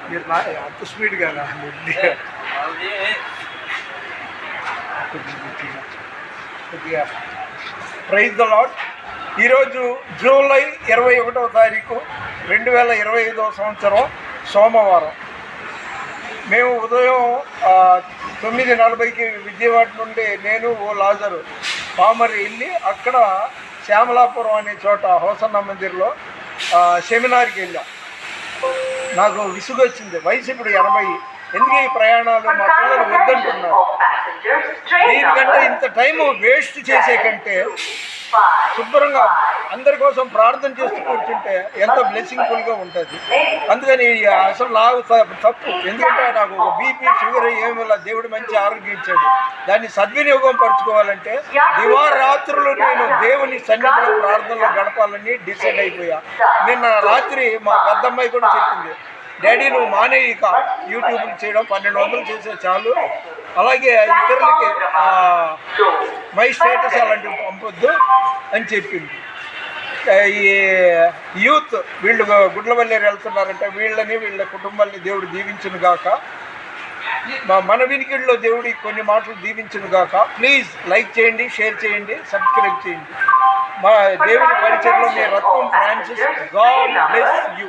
మీరు అంత స్పీడ్గా కొద్దిగా ప్రైజ్ ద లార్డ్. ఈరోజు జూలై 21వ తారీఖు 2025 సంవత్సరం సోమవారం. మేము ఉదయం 9:40కి విజయవాడ నుండి నేను లాజరు పామరి వెళ్ళి అక్కడ శ్యామలాపురం అనే చోట హోసన్న మందిర్లో సెమినార్కి వెళ్ళా. నాకు విసుగు వచ్చింది. వయసు ఇప్పుడు 80. ఎందుకు ఈ ప్రయాణాలు, మా పిల్లలు వద్దంటున్నారు. దీనికంటే ఇంత టైం వేస్ట్ చేసే కంటే శుభ్రంగా అందరి కోసం ప్రార్థన చేస్తూ కూర్చుంటే ఎంత బ్లెస్సింగ్ఫుల్గా ఉంటుంది. అందుకని అసలు నాకు తప్పు. ఎందుకంటే నాకు ఒక బీపీ షుగర్ ఏమి దేవుడు మంచి ఆరోగ్యం ఇచ్చాడు. దాన్ని సద్వినియోగం పరుచుకోవాలంటే దివారాత్రులు నేను దేవుని సన్నిధిలో ప్రార్థనలో గడపాలని డిసైడ్ అయిపోయా. నిన్న రాత్రి మా పెద్దమ్మాయి కూడా చెప్పింది, డాడీ నువ్వు మానే ఇక యూట్యూబ్లు చేయడం, 1200 చేసే చాలు, అలాగే ఇతరులకి మై స్టేటస్ అలాంటివి పంపొద్దు అని చెప్పింది. ఈ యూత్ వీళ్ళు గుడ్లవల్లేరు వెళ్తున్నారంటే వీళ్ళ కుటుంబాన్ని దేవుడు దీవించును గాక. మన వినికిడిలో దేవుడి కొన్ని మాటలు దీవించును గాక. ప్లీజ్ లైక్ చేయండి, షేర్ చేయండి, సబ్స్క్రైబ్ చేయండి. మా దేవుని పరిచయంలో మీ రత్నం ఫ్రాన్సిస్. God bless you.